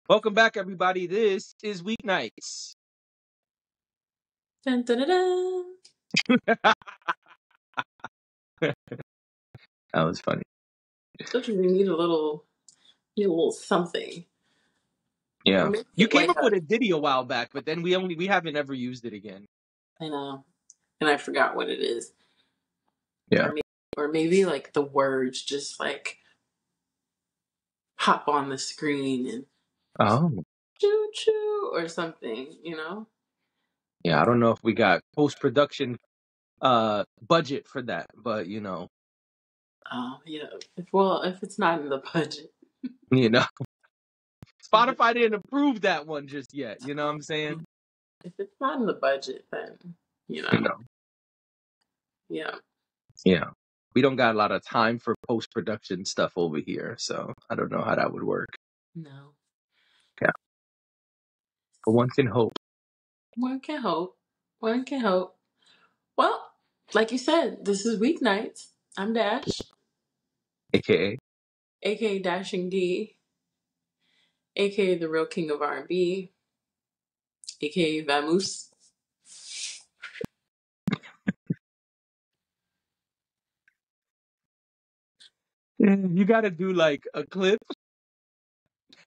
Welcome back, everybody. This is Weeknights. Dun, dun, dun, dun. That was funny. Sometimes we need a little something. Yeah, Make you it came wake up up. with a ditty a while back, but then we haven't ever used it again. I know, and I forgot what it is. Yeah. Or maybe like the words just like pop on the screen and Oh. choo choo or something. Yeah, I don't know if we got post-production budget for that, but Yeah. If it's not in the budget, Spotify didn't approve that one just yet. You know what I'm saying? if it's not in the budget, then yeah. Yeah. We don't got a lot of time for post-production stuff over here, so I don't know how that would work. No. Yeah. But one can hope. One can hope. One can hope. Well, like you said, this is Weeknights. I'm Dash, AKA. aka Dashing D, aka the real king of R&B, aka Vamoose. You got to do like a clip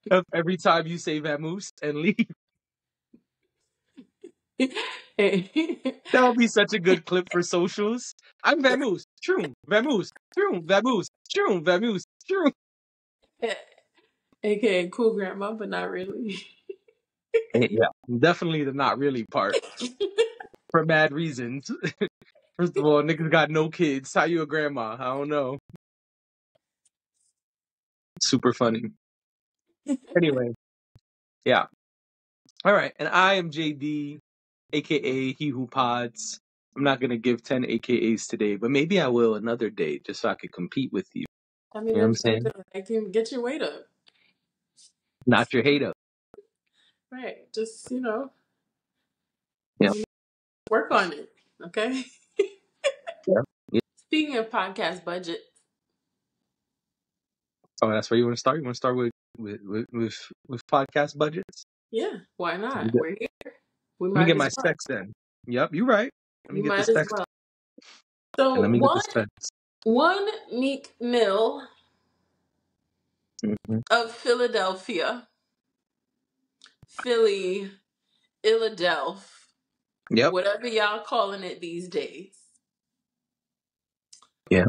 of every time you say vamoose and leave. That would be such a good clip for socials. I'm vamoose. Shroom. Vamoose. Shroom. Vamoose. Shroom. Vamoose. Shroom. aka Cool Grandma, but not really. Yeah, definitely the not really part for bad reasons. First of all, niggas got no kids. How you a grandma? I don't know. Super funny. Anyway, yeah. All right. And I am JD, aka He Who Pods. I'm not going to give 10 AKAs today, but maybe I will another day just so I could compete with you. I mean, You know what I'm that's saying? good. I can get your weight up. Not your hater. Right. Just, Yeah. work on it. Okay? Yeah. Yeah. Speaking of podcast budget. Oh, that's where you want to start? You want to start with podcast budgets? Yeah, why not? Let We're here. We me might get as my well. specs then. Yep, you're right. Let me You get the might as specs. well. And let So me get the specs. one Meek Mill Mm-hmm. of Philadelphia, Philly, Philadelphia, Yep. whatever y'all calling it these days. Yeah.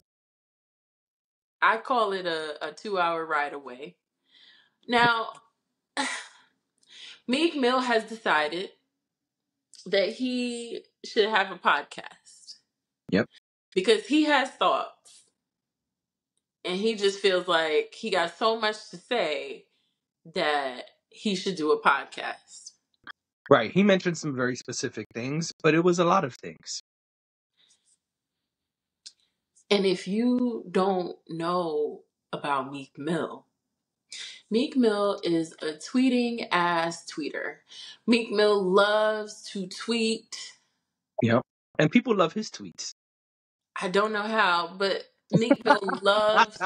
I call it a 2-hour ride away. Now, Meek Mill has decided that he should have a podcast. Yep. Because he has thoughts. And he just feels like he got so much to say that he should do a podcast. Right. He mentioned some very specific things, but it was a lot of things. And if you don't know about Meek Mill is a tweeting ass tweeter. Meek Mill loves to tweet. Yep. And people love his tweets. I don't know how, but Meek Mill loves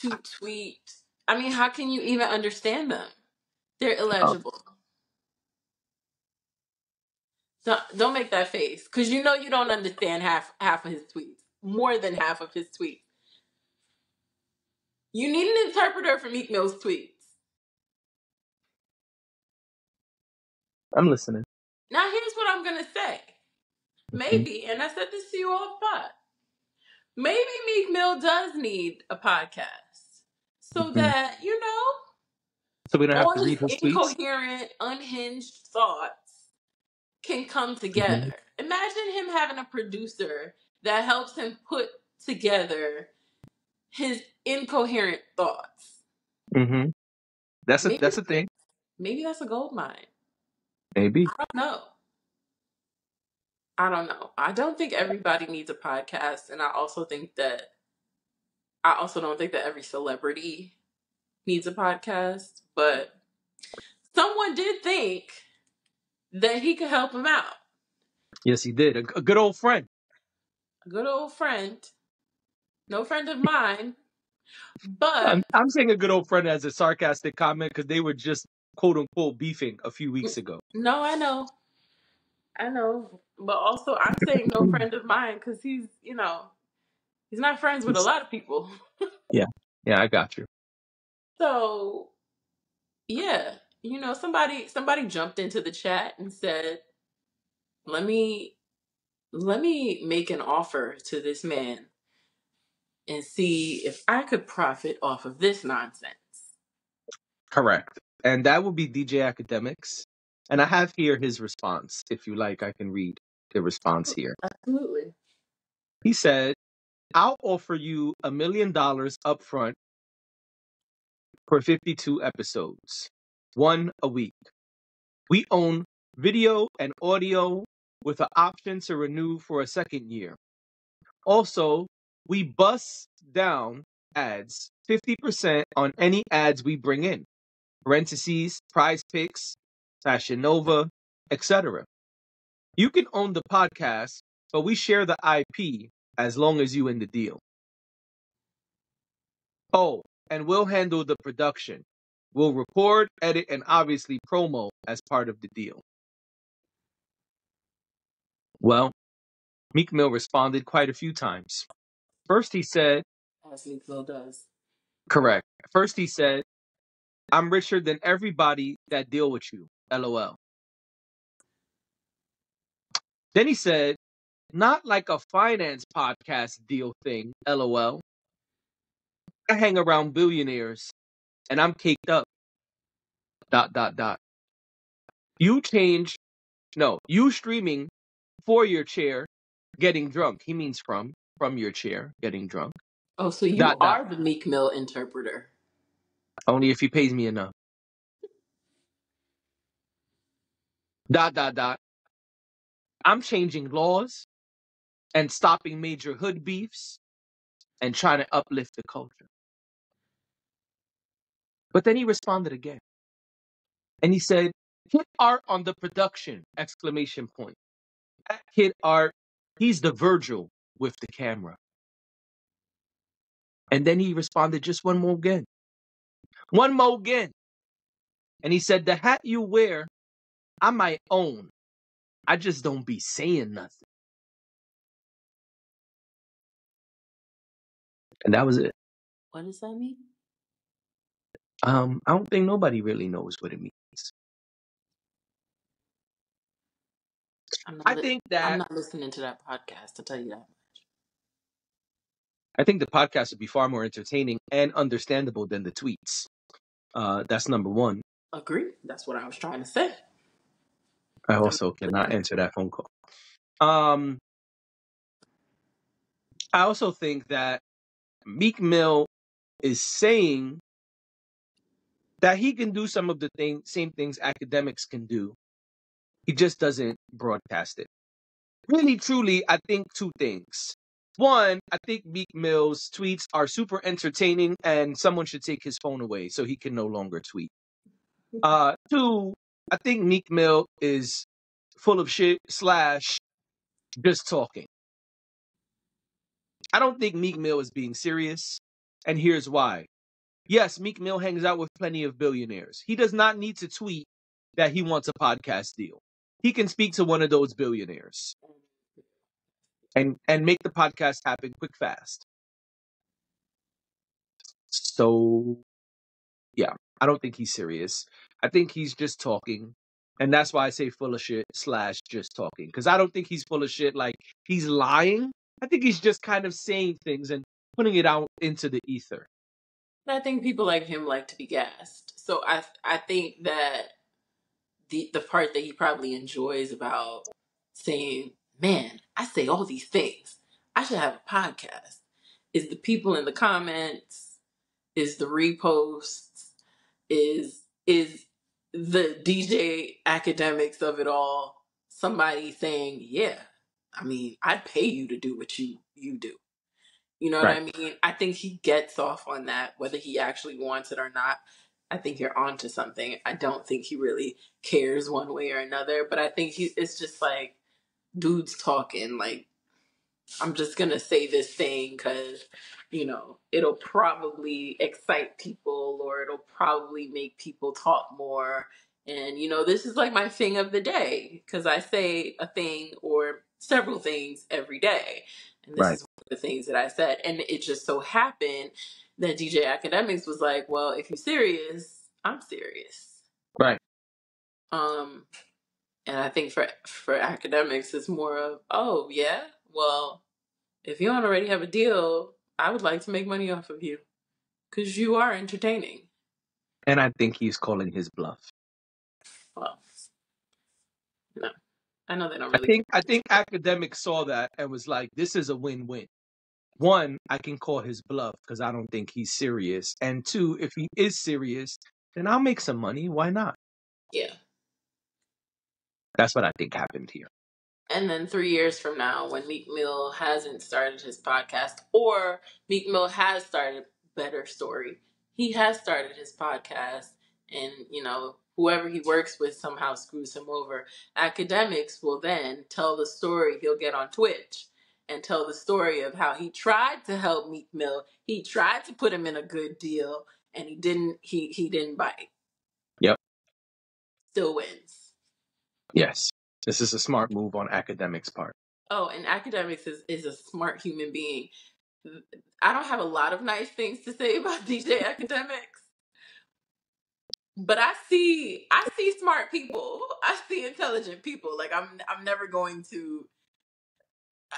to tweet. I mean, how can you even understand them? They're illegible. Don't make that face, because you don't understand half of his tweets. More than half of his tweets. You need an interpreter for Meek Mill's tweets. I'm listening. Now, here's what I'm going to say. Maybe, and I said this to you off pod, maybe Meek Mill does need a podcast so that, So we don't have all to his read his tweets? incoherent, unhinged thoughts can come together. Imagine him having a producer that helps him put together his incoherent thoughts. Mm-hmm. That's a thing. Maybe that's a gold mine. Maybe. I don't know. I don't think everybody needs a podcast, and I also don't think that every celebrity needs a podcast, but someone did think that he could help him out. Yes, he did. A good old friend. A good old friend. No friend of mine, but I'm saying a good old friend as a sarcastic comment because they were just quote unquote beefing a few weeks ago. No, I know, but also I'm saying no friend of mine because he's not friends with a lot of people. Yeah. Yeah, I got you. So yeah, somebody jumped into the chat and said, "Let me make an offer to this man and see if I could profit off of this nonsense." Correct. And that would be DJ Academics. And I have here his response. If you like, I can read the response here. Absolutely. He said, I'll offer you $1 million upfront for 52 episodes, one a week. We own video and audio with an option to renew for a second year. Also, we bust down ads 50% on any ads we bring in. Parentheses, Prize Picks, Fashion Nova, etc. You can own the podcast, but we share the IP as long as you in the deal. Oh, and we'll handle the production. We'll record, edit, and obviously promo as part of the deal. Well, Meek Mill responded quite a few times. First he said, As Meek Mill does. correct. First he said, I'm richer than everybody that deal with you, LOL. Then he said, not like a finance podcast deal thing, LOL. I hang around billionaires and I'm caked up, ... You change, no, you streaming for your chair, getting drunk. He means from your chair, getting drunk, ... Oh, so you are the Meek Mill interpreter. Only if he pays me enough. ... I'm changing laws and stopping major hood beefs and trying to uplift the culture. But then he responded again. And he said, hit art on the production, exclamation point. That hit art, he's the Virgil with the camera. And then he responded just one more again. One more again. And he said, the hat you wear, I might own. I just don't be saying nothing. And that was it. What does that mean? I don't think nobody really knows what it means. I think I'm that not listening to that podcast, to tell you that. I think the podcast would be far more entertaining and understandable than the tweets. That's number one. Agree. That's what I was trying to say. I also cannot answer that phone call. I also think that Meek Mill is saying that he can do some of the same things academics can do. He just doesn't broadcast it. Really, truly, I think two things. One, I think Meek Mill's tweets are super entertaining and someone should take his phone away so he can no longer tweet. Two, I think Meek Mill is full of shit / just talking. I don't think Meek Mill is being serious, and here's why. Yes, Meek Mill hangs out with plenty of billionaires. He does not need to tweet that he wants a podcast deal. He can speak to one of those billionaires and make the podcast happen quick, fast. So, yeah, I don't think he's serious. I think he's just talking. And that's why I say full of shit / just talking. Because I don't think he's full of shit like he's lying. I think he's just kind of saying things and putting it out into the ether. And I think people like him like to be gassed. So I think that the part that he probably enjoys about saying, man, I say all these things, I should have a podcast, is the people in the comments, is the reposts, is the DJ academics of it all, somebody saying, yeah, I mean, I'd pay you to do what you do. You know what Right. I mean? I think he gets off on that, whether he actually wants it or not. I think you're onto something. I don't think he really cares one way or another, but I think it's just like dudes talking. Like, I'm just going to say this thing because, it'll probably excite people or it'll probably make people talk more. And, this is like my thing of the day because I say a thing or several things every day. And this Right. is one of the things that I said. And it just so happened that DJ Academics was like, well, if you're serious, I'm serious. Right. And I think for academics, it's more of, oh, yeah, well, if you don't already have a deal, I would like to make money off of you because you are entertaining. And I think he's calling his bluff. Well, no, I know they don't really care. I think academics saw that and was like, this is a win-win. One, I can call his bluff because I don't think he's serious. And two, if he is serious, then I'll make some money. Why not? Yeah. That's what I think happened here. And then 3 years from now, when Meek Mill hasn't started his podcast, or Meek Mill has started Better Story, he has started his podcast, and whoever he works with somehow screws him over. Academics will then tell the story. He'll get on Twitch and tell the story of how he tried to help Meek Mill. He tried to put him in a good deal, and he didn't. He didn't bite. Yep. Still wins. Yes. This is a smart move on academics' part. Oh, and Academics is a smart human being. I don't have a lot of nice things to say about DJ Academics, but I see smart people. I see intelligent people. Like I'm never going to,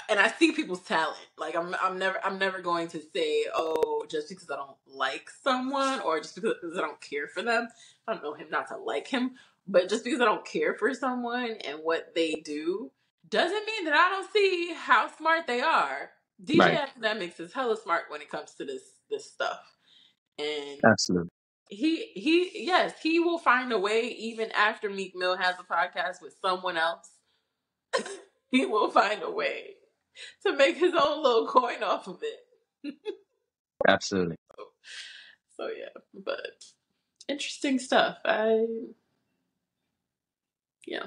and I see people's talent. Like I'm never going to say, oh, just because I don't like someone or just because I don't care for them. I don't know him not to like him, but just because I don't care for someone and what they do doesn't mean that I don't see how smart they are. DJ Right. Academics is hella smart when it comes to this stuff, and Absolutely. he will find a way even after Meek Mill has a podcast with someone else. He will find a way to make his own little coin off of it. Absolutely. So yeah, but interesting stuff. Yeah.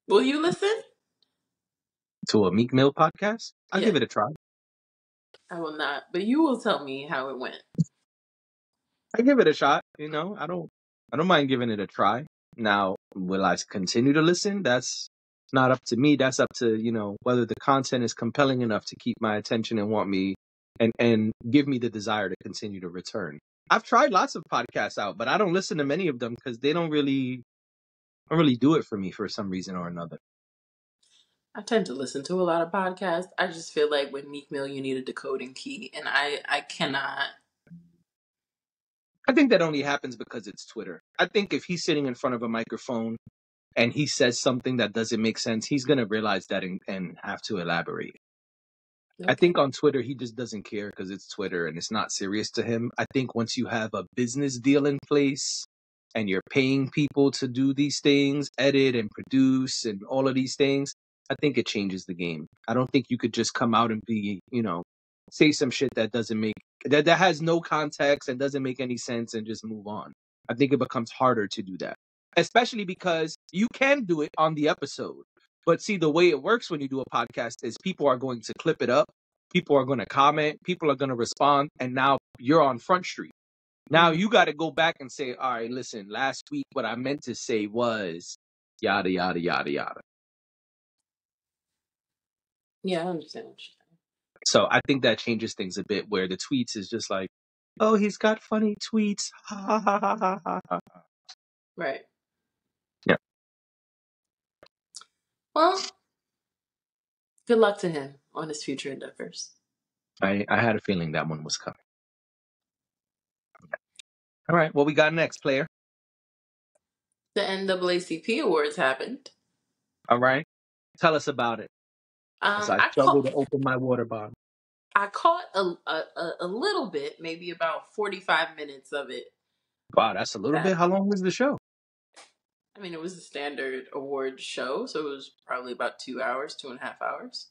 Will you listen? To a Meek Mill podcast? I'll Yeah. give it a try. I will not, but you will tell me how it went. I give it a shot. I don't mind giving it a try. Now, will I continue to listen? That's not up to me. That's up to, whether the content is compelling enough to keep my attention and want me and give me the desire to continue to return. I've tried lots of podcasts out, but I don't listen to many of them because they don't really do it for me for some reason or another. I tend to listen to a lot of podcasts. I just feel like with Meek Mill, you need a decoding key, and I cannot. I think that only happens because it's Twitter. I think if he's sitting in front of a microphone and he says something that doesn't make sense, he's going to realize that and have to elaborate. Okay. I think on Twitter, he just doesn't care because it's Twitter and it's not serious to him. I think once you have a business deal in place and you're paying people to do these things, edit and produce and all of these things, I think it changes the game. I don't think you could just come out and be, say some shit that that has no context and doesn't make any sense and just move on. I think it becomes harder to do that, especially because you can do it on the episode. But see, the way it works when you do a podcast is people are going to clip it up, people are going to comment, people are going to respond, and now you're on Front Street. Now you got to go back and say, all right, listen, last week what I meant to say was yada, yada, yada, yada. Yeah, I understand what you're saying. So I think that changes things a bit where the tweets is just like, oh, he's got funny tweets. Ha, ha, ha, ha, ha, ha. Right. Yeah. Well, good luck to him on his future endeavors. I had a feeling that one was coming. All right, what we got next, player? The NAACP awards happened. All right, tell us about it. As I struggle to open my water bottle. I caught a little bit, maybe about 45 minutes of it. Wow, that's a little bit. How long was the show? I mean, it was a standard award show, so it was probably about 2 hours, 2.5 hours.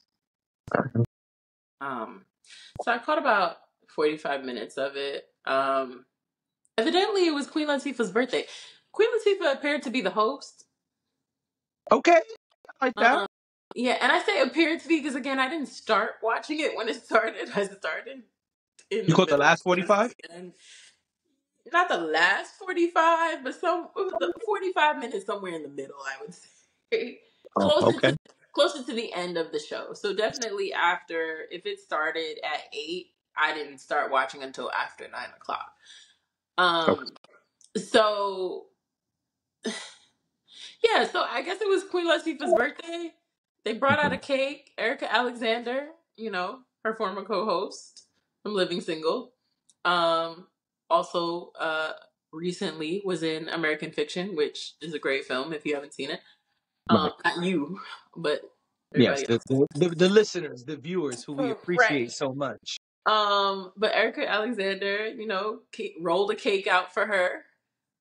So I caught about 45 minutes of it. Evidently, it was Queen Latifah's birthday. Queen Latifah appeared to be the host. Okay, I like that. Yeah, and I say appeared to be because again, I didn't start watching it when it started. I started in You the caught the middle last towards 45? the end. Not the last 45, but the 45 minutes somewhere in the middle, I would say. Oh, Closer okay. to closer to the end of the show. So definitely after, if it started at 8, I didn't start watching until after 9 o'clock. Okay. So yeah, so I guess it was Queen Latifah's birthday. They brought out a Mhm. cake. Erica Alexander, her former co-host from Living Single, um, also recently was in American Fiction, which is a great film if you haven't seen it. Right. Not you, but Yes, everybody the listeners, the viewers who we else. appreciate Right. so much. But Erica Alexander, rolled a cake out for her.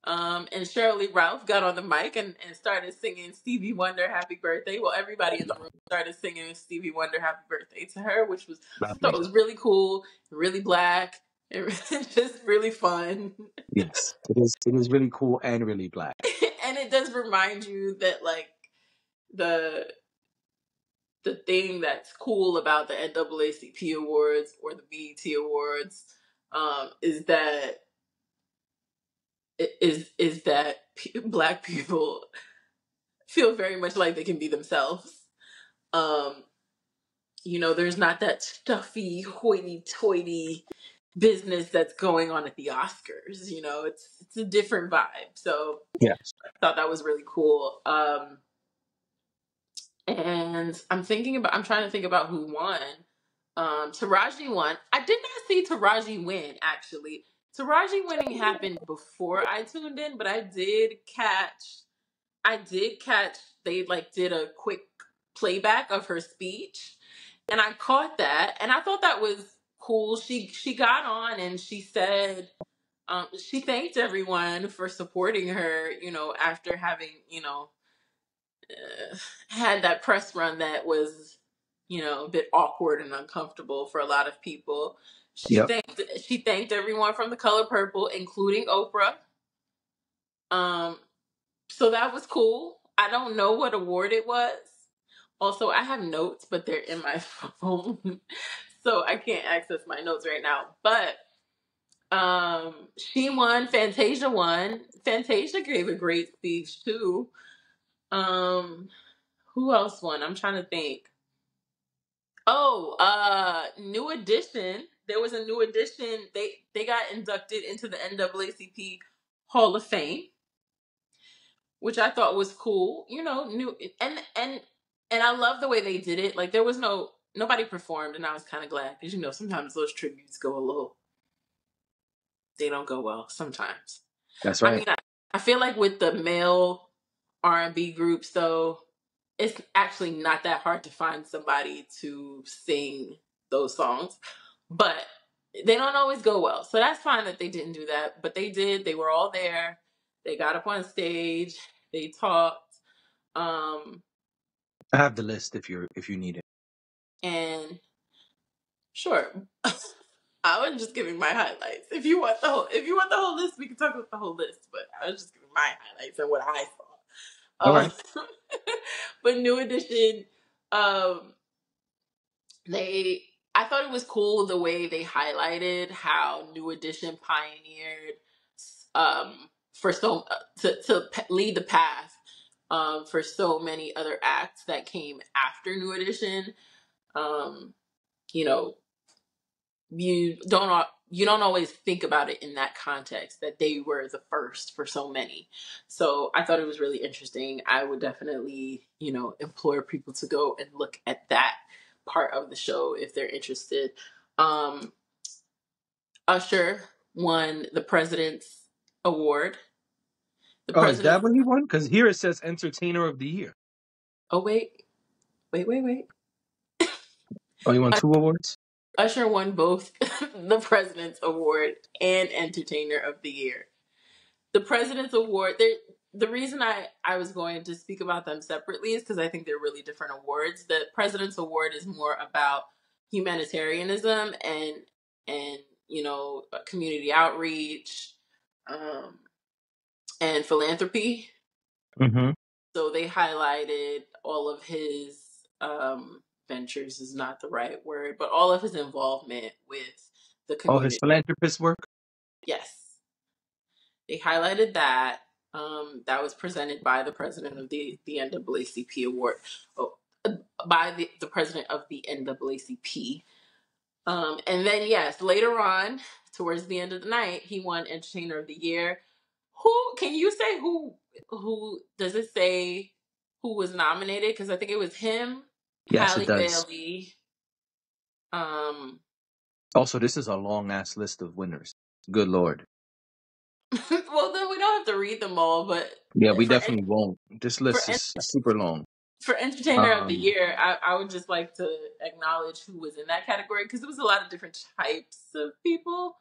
And Shirley Ralph got on the mic and started singing Stevie Wonder Happy Birthday. Well, everybody in the room started singing Stevie Wonder Happy Birthday to her, which I thought Lovely. was really cool, really black, and just really fun. Yes, it is really cool and really black. And it does remind you that like the the thing that's cool about the NAACP awards or the BET awards is that black people feel very much like they can be themselves. Um, there's not that stuffy, hoity-toity business that's going on at the Oscars. It's a different vibe. So Yes. I thought that was really cool. And I'm trying to think about who won. Taraji won. I did not see Taraji win, actually. Taraji winning happened before I tuned in, but I did catch they like did a quick playback of her speech, and I caught that, and I thought that was cool. She got on and she said she thanked everyone for supporting her, after having had that press run that was a bit awkward and uncomfortable for a lot of people. She Yep. thanked she thanked everyone from The Color Purple, including Oprah. Um, So that was cool. I don't know what award it was. Also, I have notes, but they're in my phone. So I can't access my notes right now. But she won, Fantasia won. Fantasia gave a great speech too. Um who else won? I'm trying to think. Oh, New Edition. There was a New Edition. They got inducted into the NAACP Hall of Fame, which I thought was cool. New and I love the way they did it. Like there was nobody performed, and I was kind of glad because sometimes those tributes go a little, they don't go well sometimes. That's I right. mean, I feel like with the male R&B groups though, it's actually not that hard to find somebody to sing those songs, but they don't always go well. So that's fine that they didn't do that, but they did. They were all there. They got up on stage. They talked. Um, I have the list if you need it. and sure, I was just giving my highlights. If you want the whole list, we can talk about the whole list. But I was just giving my highlights and what I All saw. right. But New Edition, um, they I thought it was cool the way they highlighted how New Edition pioneered for to lead the path for so many other acts that came after New Edition. Um, you know, you don't always think about it in that context that they were the first for so many. So I thought it was really interesting. I would definitely implore people to go and look at that part of the show if they're interested. um Usher won the President's Award. The Oh, is that president what he won? Because here it says Entertainer of the Year. Oh, wait. Oh, he won 2 awards. Usher won both the President's Award and Entertainer of the Year. The President's Award, the reason I was going to speak about them separately is because I think they're really different awards. The President's Award is more about humanitarianism and community outreach, um, and philanthropy. Mm-hmm. So they highlighted all of his ventures is not the right word, but all of his involvement with the Oh, his community. philanthropist work. Yes, they highlighted that. That was presented by the president of the NAACP award, oh, by the president of the NAACP. And then yes, later on, towards the end of the night, he won Entertainer of the Year. Who can you say who does it say who was nominated? Because I think it was him, Yes, it Halle does. Bailey. Um, Also, this is a long ass list of winners. Good lord. well, then we don't have to read them all, but Yeah, we for definitely won't. This for list is super long. for Entertainer of the Um, Year, I would just like to acknowledge who was in that category because it was a lot of different types of people.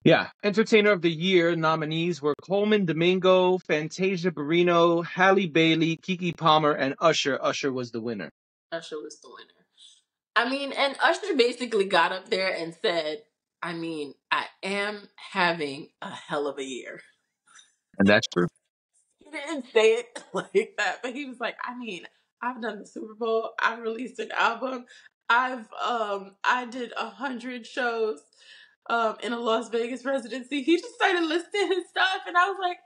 yeah, Entertainer of the Year nominees were Coleman Domingo, Fantasia Barrino, Halle Bailey, Kiki Palmer, and Usher. Usher was the winner. Usher was the winner. I mean, and Usher basically got up there and said, I mean, I am having a hell of a year. And that's true. He didn't say it like that, but he was like, I mean, I've done the Super Bowl, I've released an album, I did 100 shows in a Las Vegas residency. He just started listing his stuff and I was like,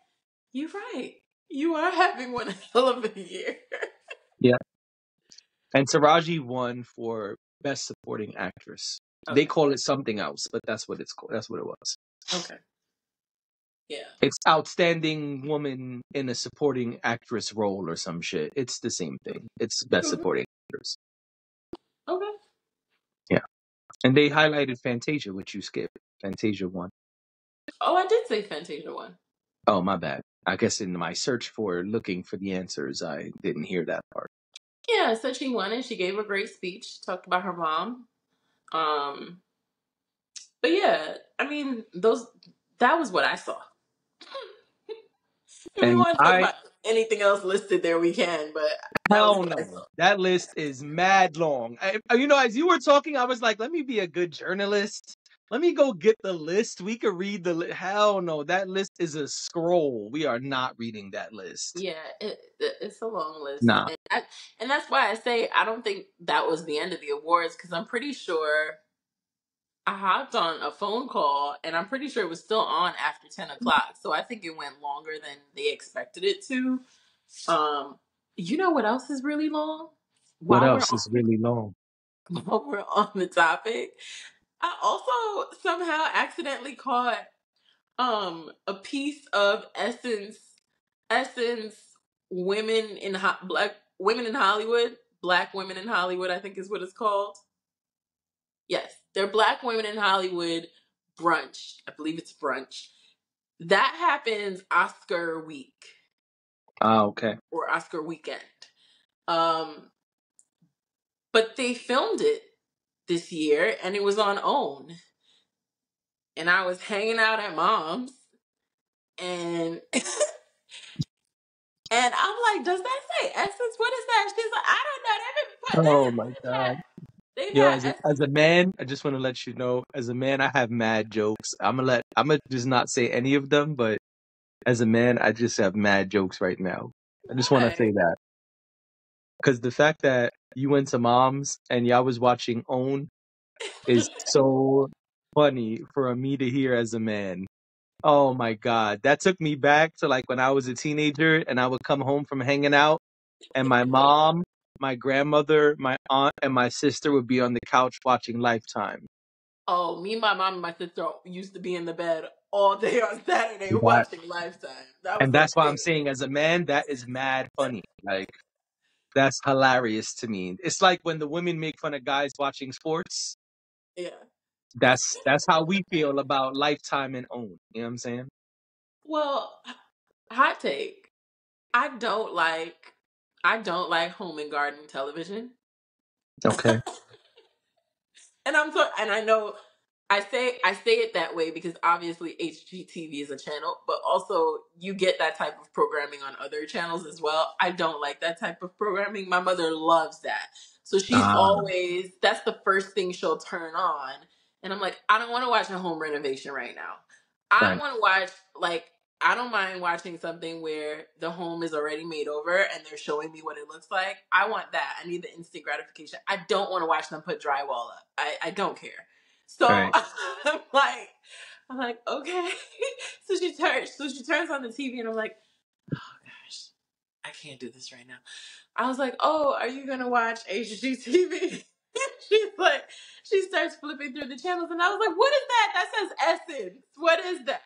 you're right. You are having one hell of a year. Yeah. And Taraji won for Best Supporting Actress. They Okay. call it something else, but that's what it's called. That's what it was. Okay. Yeah. It's Outstanding Woman in a Supporting Actress Role or some shit. It's the same thing. It's Best Okay. Supporting Actress. Okay. Yeah. And they highlighted Fantasia, which you skipped. Fantasia won. Oh, I did say Fantasia one. Oh, my bad. I guess in my search for looking for the answers, I didn't hear that part. Yeah, so she won and she gave a great speech, talked about her mom. Um, but yeah, I mean, that was what I saw. If we And want to talk I about anything else listed there, we can, but that was Hell what I no. saw. That list is mad long. As you were talking, I was like, let me be a good journalist. Let me go get the list. We could read the list. Hell no. That list is a scroll. We are not reading that list. Yeah, it's a long list. Nah. And that's why I say I don't think that was the end of the awards because I'm pretty sure I hopped on a phone call and I'm pretty sure it was still on after 10 o'clock. So I think it went longer than they expected it to. Um, you know what else is really long? What While we're else on, is really long? while we're on the topic, I also somehow accidentally caught a piece of Essence women in black women in Hollywood, black women in Hollywood, I think is what it's called. Yes, they're Black Women in Hollywood brunch. I believe it's brunch. That happens Oscar week Ah, okay. or Oscar weekend. Um, but they filmed it this year and it was on OWN. And I was hanging out at mom's and and I'm like, does that say Essence? What is that? She's like, I don't know. They've been putting Oh that my God. they've Yo, had as a man, I just want to let you know, as a man, I have mad jokes. I'm gonna just not say any of them, but as a man, I just have mad jokes right now. I just want to what? say that. Because the fact that you went to mom's and y'all was watching OWN is so funny for me to hear as a man. Oh my God. That took me back to like when I was a teenager and I would come home from hanging out and my mom, my grandmother, my aunt, and my sister would be on the couch watching Lifetime. Oh, me, my mom, and my sister used to be in the bed all day on Saturday That, watching Lifetime. That was and a that's why I'm thing. saying as a man, that is mad funny. Like, that's hilarious to me. It's like when the women make fun of guys watching sports. Yeah. That's how we feel about Lifetime and OWN. You know what I'm saying? Well, hot take. I don't like I don't like home and garden television. Okay. And I know I say it that way because obviously HGTV is a channel, but also you get that type of programming on other channels as well. I don't like that type of programming. My mother loves that. So she's Ah, always that's the first thing she'll turn on. And I'm like, I don't want to watch a home renovation right now. I right. want to watch like I don't mind watching something where the home is already made over and they're showing me what it looks like. I want that. I need the instant gratification. I don't want to watch them put drywall up. I don't care. So Right. I'm like, okay. So she turns on the TV and I'm like, oh gosh, I can't do this right now. I was like, oh, are you gonna watch HGTV? She's like, she starts flipping through the channels and I was like, what is that? That says Essence. What is that?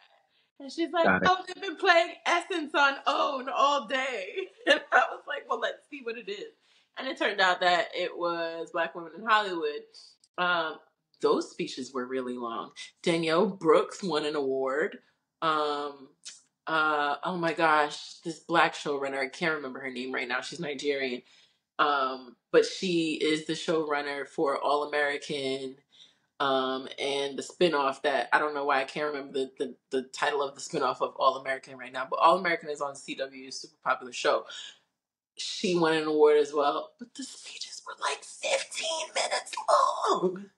And she's like, Got it. oh, they've been playing Essence on OWN all day. And I was like, well, let's see what it is. And it turned out that it was Black Women in Hollywood. Those speeches were really long. Danielle Brooks won an award. Oh my gosh, this Black showrunner, I can't remember her name right now. She's Nigerian. But she is the showrunner for All American. And the spinoff that I don't know why I can't remember the title of the spinoff of All American right now, but All American is on CW, super popular show. She won an award as well, but the speeches were like 15 minutes long.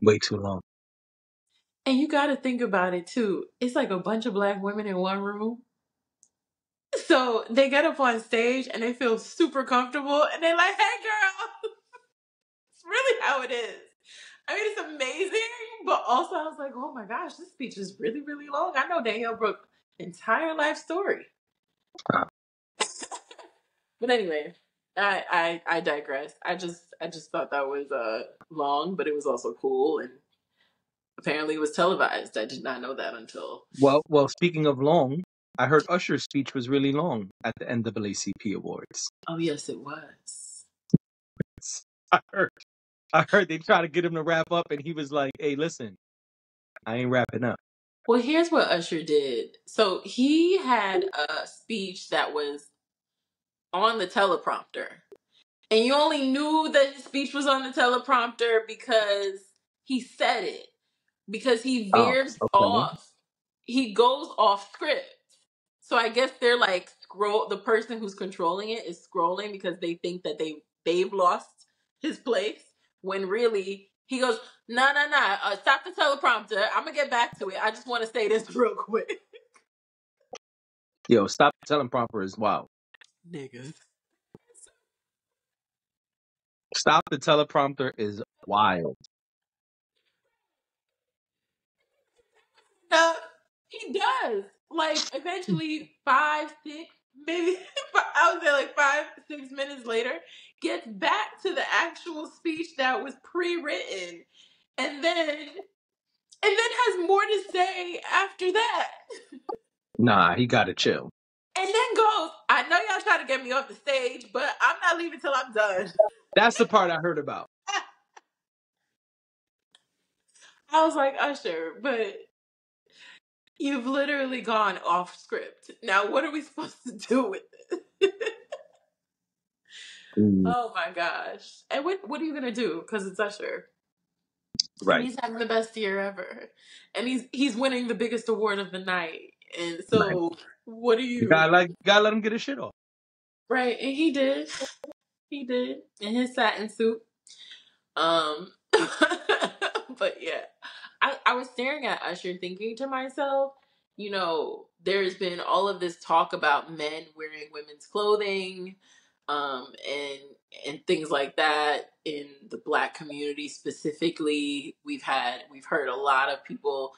Way too long. And you got to think about it too. It's like a bunch of Black women in one room. So they get up on stage and they feel super comfortable and they're like, hey girl, it's really how it is. I mean, it's amazing, but also I was like, oh my gosh, this speech is really, really long. I know Danielle Brooks' entire life story. But anyway, I digress. I just thought that was long, but it was also cool, and apparently it was televised. I did not know that until. Well. Speaking of long, I heard Usher's speech was really long at the NAACP awards. Oh yes, it was. I heard. I heard they try to get him to wrap up, and he was like, "Hey, listen, I ain't wrapping up." Well, here's what Usher did. So he had a speech that was on the teleprompter. And you only knew that his speech was on the teleprompter because he said it. Because he Oh, veers okay. off. He goes off script. So I guess they're like the person who's controlling it is scrolling because they think that they've lost his place. When really he goes, nah, stop the teleprompter. I'm gonna get back to it. I just want to say this real quick. Yo, stop telling proper is wild. Niggas. Stop the teleprompter is wild. No, he does. Like eventually, 5, 6, maybe I was there like 5, 6 minutes later, gets back to the actual speech that was pre-written, and then has more to say after that. Nah, he gotta chill. And then goes, I know y'all trying to get me off the stage, but I'm not leaving till I'm done. That's the part I heard about. I was like, Usher, but you've literally gone off script. Now, what are we supposed to do with this? Mm, Oh my gosh. And what are you gonna do? Because it's Usher. And right, he's having the best year ever. And he's winning the biggest award of the night. And right. so what do You you gotta let him get his shit off. right, and he did. He did. In his satin suit. But yeah. I was staring at Usher thinking to myself, there's been all of this talk about men wearing women's clothing, and things like that in the Black community specifically. We've heard a lot of people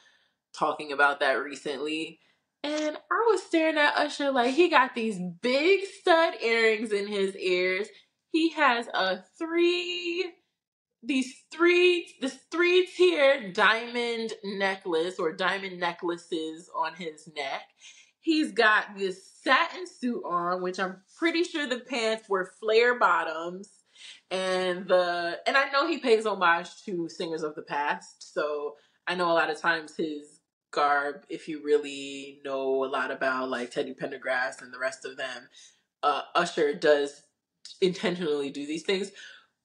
talking about that recently. And I was staring at Usher like he got these big stud earrings in his ears. He has this 3-tier diamond necklace or diamond necklaces on his neck. He's got this satin suit on, which I'm pretty sure the pants were flare bottoms. And I know he pays homage to singers of the past, so I know a lot of times his garb, if you really know a lot about like Teddy Pendergrass and the rest of them, Usher does intentionally do these things.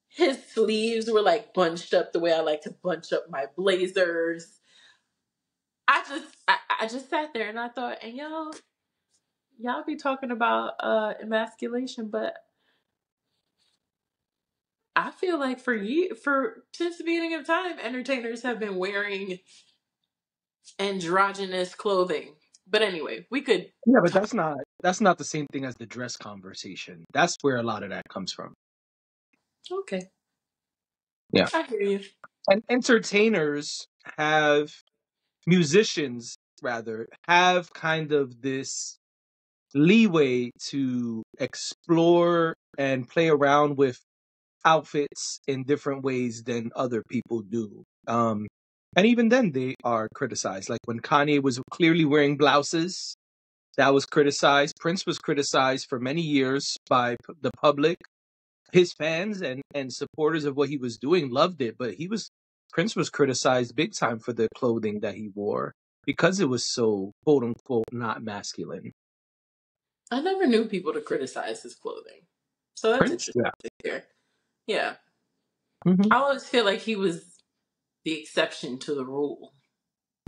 His sleeves were like bunched up the way I like to bunch up my blazers. I just sat there and I thought, and y'all be talking about emasculation, but I feel like since the beginning of time, entertainers have been wearing androgynous clothing. But anyway, we could Yeah, but talk. that's not the same thing as the dress conversation. That's where a lot of that comes from. Okay, Yeah. I hear you. And entertainers have musicians rather have kind of this leeway to explore and play around with outfits in different ways than other people do. And even then, they are criticized. Like when Kanye was clearly wearing blouses, that was criticized. Prince was criticized for many years by the public. His fans and supporters of what he was doing loved it, but Prince was criticized big time for the clothing that he wore because it was so quote unquote not masculine. I never knew people to criticize his clothing, so that's Prince, interesting yeah. to hear. Yeah, Hmm. I always feel like he was the exception to the rule.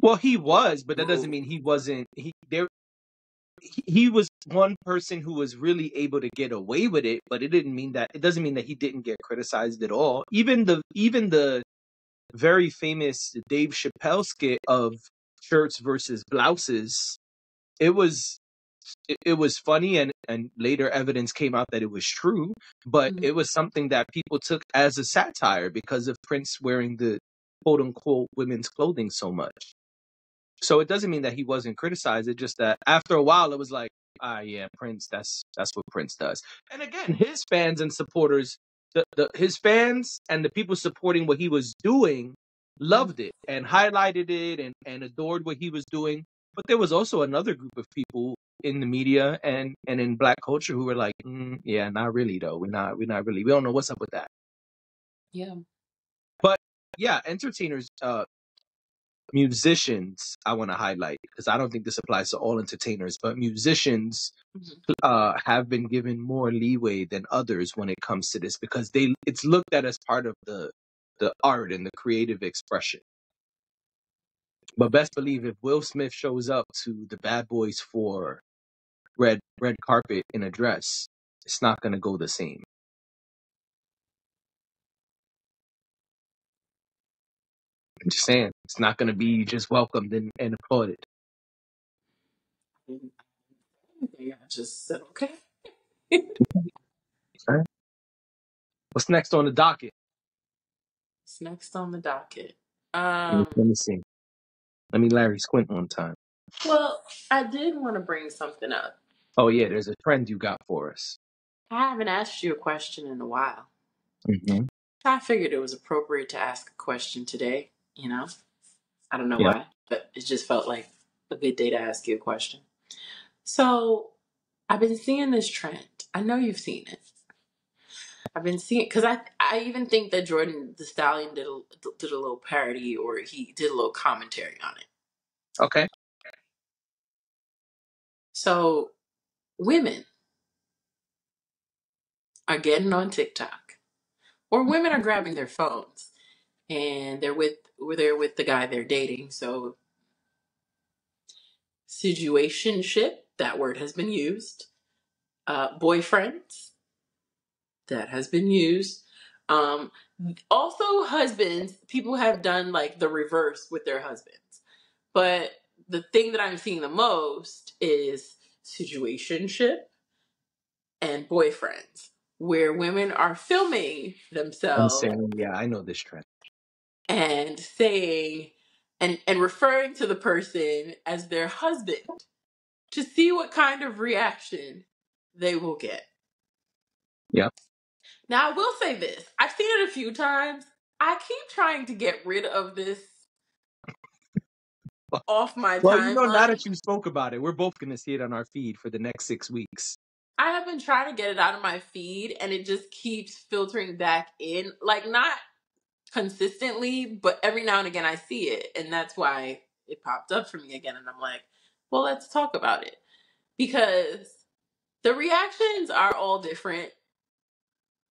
Well, he was, but that doesn't mean he wasn't. He was one person who was really able to get away with it, but it doesn't mean that he didn't get criticized at all. Even the very famous Dave Chappelle skit of shirts versus blouses, it was it was funny, and later evidence came out that it was true, but Mhm. it was something that people took as a satire because of Prince wearing the quote unquote women's clothing so much. So it doesn't mean that he wasn't criticized. It's just that after a while, it was like, yeah, Prince. That's what Prince does. And again, his fans and supporters, his fans and the people supporting what he was doing, Mhm. loved it and highlighted it and adored what he was doing. But there was also another group of people in the media and in Black culture who were like, yeah, not really though. We're not really. We don't know what's up with that. Yeah. But yeah, entertainers. Musicians I want to highlight because I don't think this applies to all entertainers, but musicians Mhm. have been given more leeway than others when it comes to this because it's looked at as part of the art and the creative expression. But best believe if Will Smith shows up to the Bad Boys for red carpet in a dress, it's not going to go the same. I'm just saying, it's not going to be just welcomed and applauded. I just said okay. All right. What's next on the docket? It's next on the docket. Let me see. Let me Larry squint one time. Well, I did want to bring something up. Oh yeah, there's a trend you got for us. I haven't asked you a question in a while. Mm-hmm. I figured it was appropriate to ask a question today. I don't know Yep. why, but it just felt like a good day to ask you a question. So, I've been seeing this trend. I know you've seen it. I've been seeing because I even think that Jordan the Stallion did a little parody or he did a little commentary on it. Okay. So, women are getting on TikTok, or women are grabbing their phones and they're with the guy they're dating. So, situationship, that word has been used. Boyfriends, that has been used. Um, Also, husbands, people have done like the reverse with their husbands. But the thing that I'm seeing the most is situationship and boyfriends, where women are filming I'm themselves saying, yeah, I know this trend. and saying and referring to the person as their husband to see what kind of reaction they will get. Yep. Now, I will say this. I've seen it a few times. I keep trying to get rid of this off my Well, now timeline. that you spoke about it, we're both gonna see it on our feed for the next 6 weeks. I have been trying to get it out of my feed and it just keeps filtering back in. Like, not consistently, but every now and again I see it. And that's why it popped up for me again. And I'm like, well, let's talk about it. Because the reactions are all different.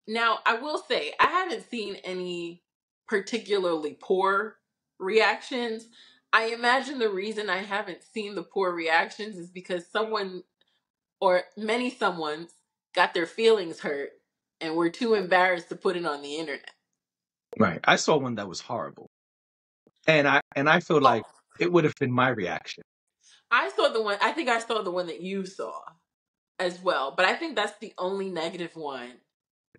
Now, I will say, I haven't seen any particularly poor reactions. I imagine the reason I haven't seen the poor reactions is because someone or many someone's got their feelings hurt and were too embarrassed to put it on the internet. Right. I saw one that was horrible, and I feel like Oh, it would have been my reaction. I saw the one. I think I saw the one that you saw as well. But I think that's the only negative one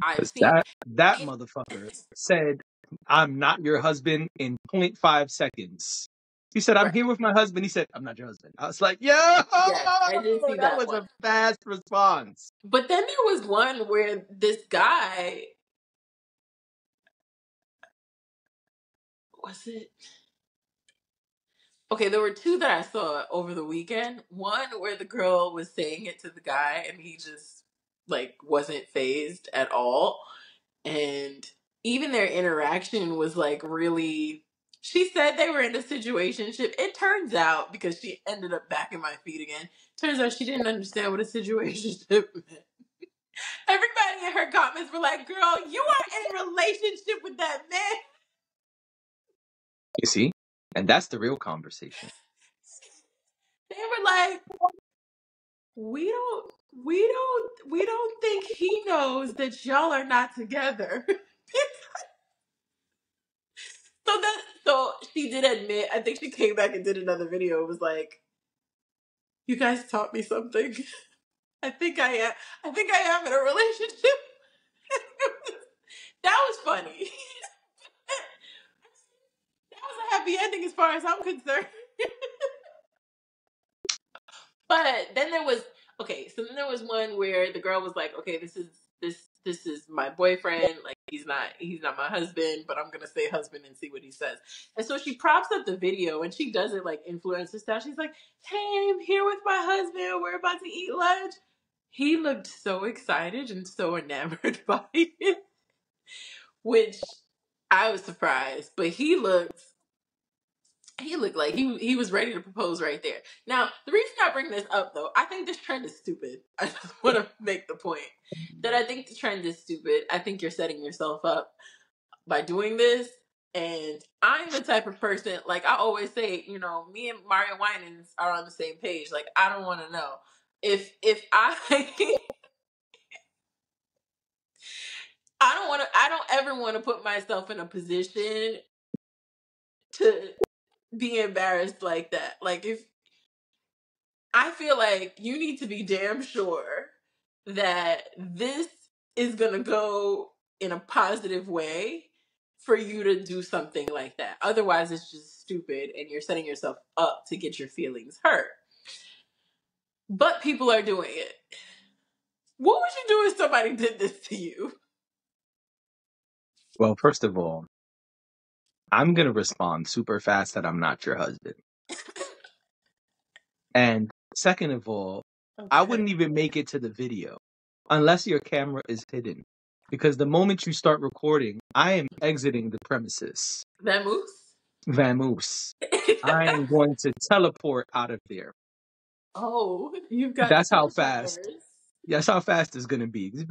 I've Because seen. that motherfucker said, "I'm not your husband" in point 0.5 seconds. He said, "I'm Right. here with my husband." He said, "I'm not your husband." I was like, "Yo, Yes, I did see that that was one. a fast response." But then there was one where this guy was it. Okay, there were two that I saw over the weekend. One where the girl was saying it to the guy and he just like wasn't phased at all. And even their interaction was like really, she said they were in a situationship. It turns out, because she ended up back in my feet again, turns out she didn't understand what a situationship meant. Everybody in her comments were like, girl, you are in a relationship with that man. You see? And that's the real conversation. They were like, we don't think he knows that y'all are not together. So she did admit, I think she came back and did another video. It was like, you guys taught me something. I think I am in a relationship. That was funny. That was a happy ending as far as I'm concerned. But then there was so then there was one where the girl was like, okay, this is my boyfriend. Like he's not my husband, but I'm gonna say husband and see what he says. And so she props up the video and she does it like influencer style. She's like, hey, I'm here with my husband. We're about to eat lunch. He looked so excited and so enamored by it, which I was surprised. But he looked like he was ready to propose right there. Now, the reason I bring this up, though, I think this trend is stupid. I just want to make the point that I think the trend is stupid. I think you're setting yourself up by doing this. And I'm the type of person, like I always say, me and Mario Winans are on the same page. Like, I don't want to know. If I I don't ever want to put myself in a position to be embarrassed like that. Like, if I feel like you need to be damn sure that this is going to go in a positive way for you to do something like that. Otherwise, it's just stupid and you're setting yourself up to get your feelings hurt. But people are doing it. What would you do if somebody did this to you? Well, first of all, I'm going to respond super fast that I'm not your husband. And second of all, I Okay. wouldn't even make it to the video unless your camera is hidden. Because the moment you start recording, I am exiting the premises. That moose? Vamoose. I am going to teleport out of there. Oh, you've got That's how superpowers. fast. That's how fast it's gonna be. It's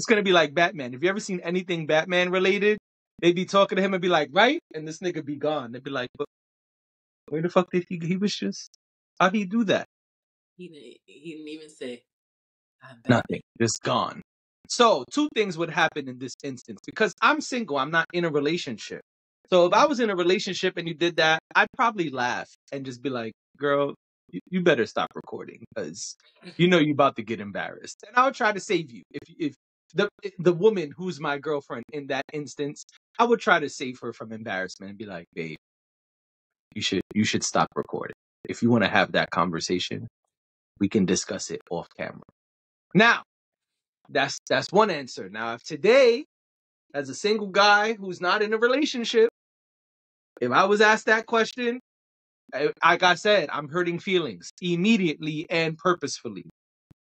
gonna be like Batman. Have you ever seen anything Batman related? They'd be talking to him and be like, right? And this nigga be gone. They'd be like, but where the fuck did he was just how'd he do that? He didn't even say, I'm Batman. Nothing. Just gone. So two things would happen in this instance. Because I'm single, I'm not in a relationship. So if I was in a relationship and you did that, I'd probably laugh and just be like, girl, you better stop recording because you're about to get embarrassed. And I would try to save you. If the woman who's my girlfriend in that instance, I would try to save her from embarrassment and be like, babe, you should stop recording. If you want to have that conversation, we can discuss it off camera. Now, that's one answer. Now, if today, as a single guy who's not in a relationship, if I was asked that question, like I said, I'm hurting feelings immediately and purposefully.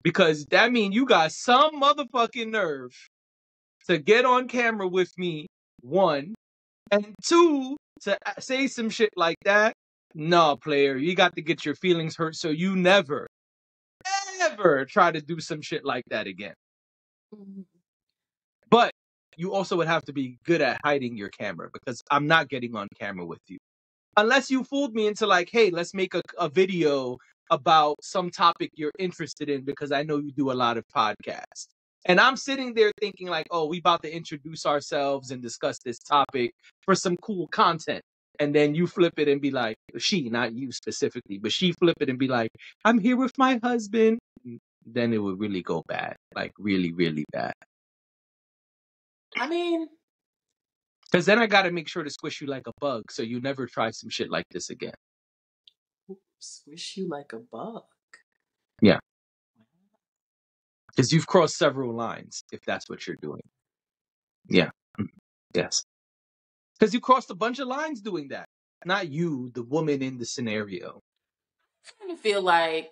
Because that means you got some motherfucking nerve to get on camera with me, one, and two, to say some shit like that. No, player, you got to get your feelings hurt so you never, ever try to do some shit like that again. But you also would have to be good at hiding your camera because I'm not getting on camera with you. Unless you fooled me into like, hey, let's make a video about some topic you're interested in because I know you do a lot of podcasts. And I'm sitting there thinking like, oh, we about to introduce ourselves and discuss this topic for some cool content. and then you flip it and be like, she, not you specifically, but she flip it and be like, I'm here with my husband, then it would really go bad, like really, really bad. I mean, because then I got to make sure to squish you like a bug, so you never try some shit like this again. squish you like a bug. Yeah, because you've crossed several lines. If that's what you're doing. Yeah. Yes. Because you crossed a bunch of lines doing that. Not you, the woman in the scenario. I kind of feel like.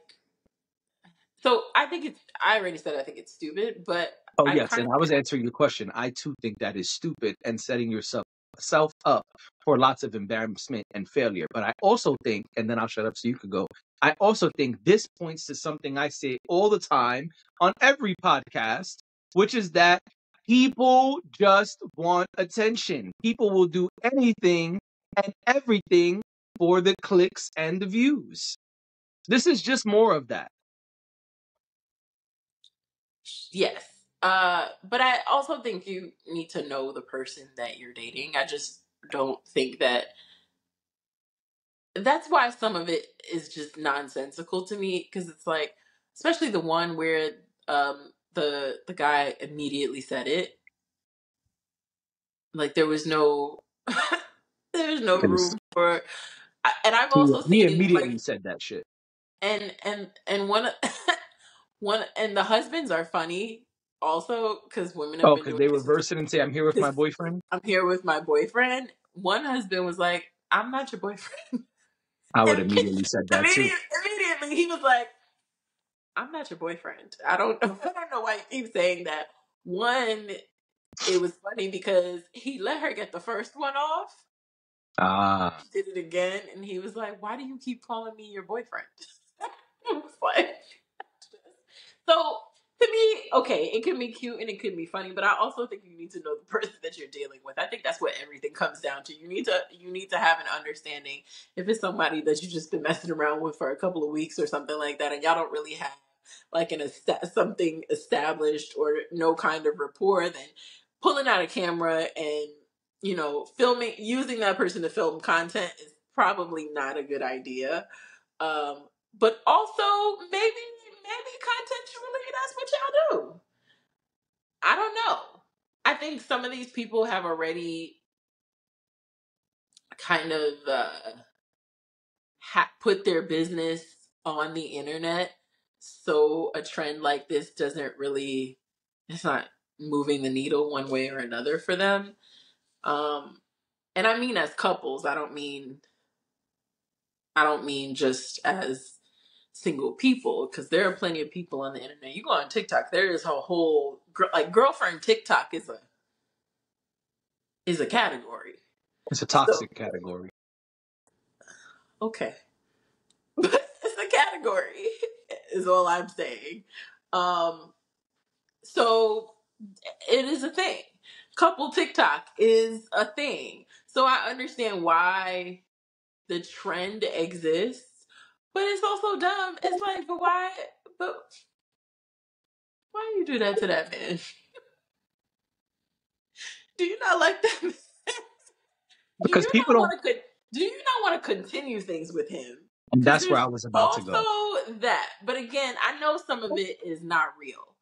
So I think it's. I already said I think it's stupid, but Oh, I yes. kind And of I was answering your question. I, too, think that is stupid and setting yourself self up for lots of embarrassment and failure. But I also think, and then I'll shut up so you could go. I also think this points to something I say all the time on every podcast, which is that people just want attention. People will do anything and everything for the clicks and the views. This is just more of that. yes. But I also think you need to know the person that you're dating. I just don't think that. That's why some of it is just nonsensical to me, because it's like, especially the one where the guy immediately said it. Like there was no there's no room for. And I've also He seen immediately like said that shit. and one one and the husbands are funny also, because women have Oh, been because doing they it since. reverse it and say, I'm here with my boyfriend? I'm here with my boyfriend. One husband was like, I'm not your boyfriend. I would And immediately said that too. immediately he was like, I'm not your boyfriend. I don't I don't know why you keep saying that. One, it was funny because he let her get the first one off. Ah. She did it again, and he was like, why do you keep calling me your boyfriend? It was like, so to me, okay, it can be cute and it can be funny, but I also think you need to know the person that you're dealing with. I think that's what everything comes down to. You need to have an understanding. If it's somebody that you've just been messing around with for a couple of weeks or something like that, and y'all don't really have like something established or no kind of rapport, then pulling out a camera and filming, using that person to film content is probably not a good idea. But also maybe contentually that's what y'all do. I don't know. I think some of these people have already kind of put their business on the internet, so a trend like this doesn't really, it's not moving the needle one way or another for them. And I mean as couples. I don't mean just as single people, because there are plenty of people on the internet. You go on TikTok, there is a whole like girlfriend TikTok is a category. It's a So toxic category. okay, but it's a category is all I'm saying. So it is a thing. Couple TikTok is a thing. So I understand why the trend exists, but it's also dumb. It's like, but why? But why you do that to that man? Do you not like that man? Do Because you people not don't, want to? Do you not want to continue things with him? and Because that's where there's I was about to go. also that. But again, I know some of it is not real.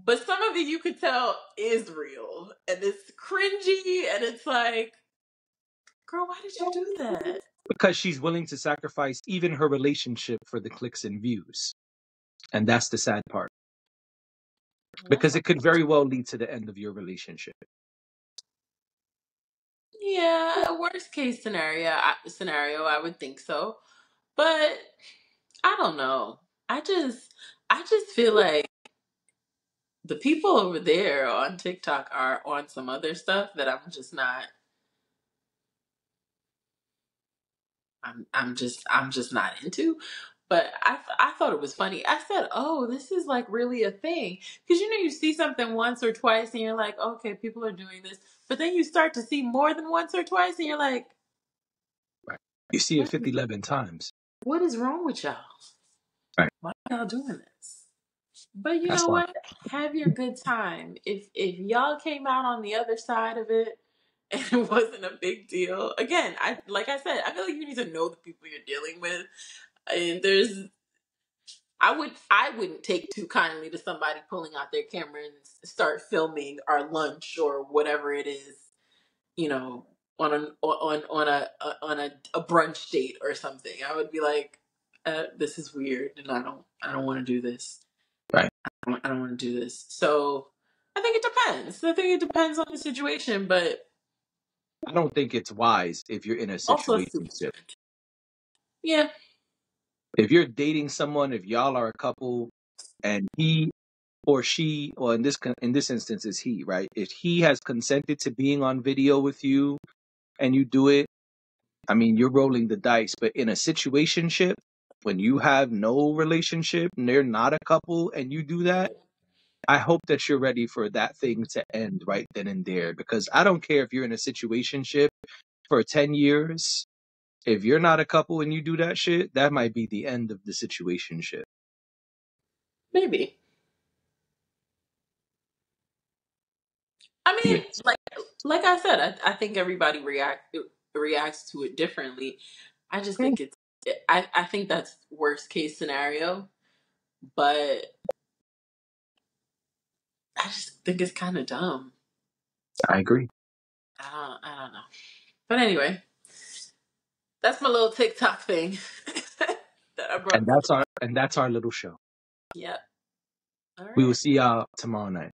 But some of it you could tell is real. And it's cringy and it's like, girl, why did you do that? Because she's willing to sacrifice even her relationship for the clicks and views. And that's the sad part. That's Because it could very well lead to the end of your relationship. yeah, a worst case scenario, I would think so. But I don't know. I just feel like the people over there on TikTok are on some other stuff that I'm just not into. But I thought it was funny. I said, "Oh, this is like really a thing," because you see something once or twice, and you're like, "Okay, people are doing this," but then you start to see more than once or twice, and you're like, Right. You see it "What? 50, 11 times. What is wrong with y'all? Right. Why are y'all doing this?" But you That's know why. what? Have your good time. If y'all came out on the other side of it and it wasn't a big deal. Again, like I said, I feel like you need to know the people you're dealing with. And I wouldn't take too kindly to somebody pulling out their camera and start filming our lunch or whatever it is, you know, on a brunch date or something. I would be like, this is weird, and I don't want to do this. Right. I don't want to do this. So I think it depends. I think it depends on the situation, but I don't think it's wise if you're in a also super situationship. judge. Yeah, If you're dating someone, if y'all are a couple, and he or she, or in this instance is he, right? If he has consented to being on video with you and you do it, I mean, you're rolling the dice. But in a situationship, when you have no relationship and they're not a couple and you do that, I hope that you're ready for that thing to end right then and there. Because I don't care if you're in a situationship for 10 years. If you're not a couple and you do that shit, that might be the end of the situationship. maybe. I mean, Yes, like I said, I think everybody reacts to it differently. I just think I think that's worst case scenario, but I just think it's kind of dumb. I agree. I don't know. But anyway, that's my little TikTok thing that I brought to the. And that's our little show. Yep. All We will right. see y'all tomorrow night.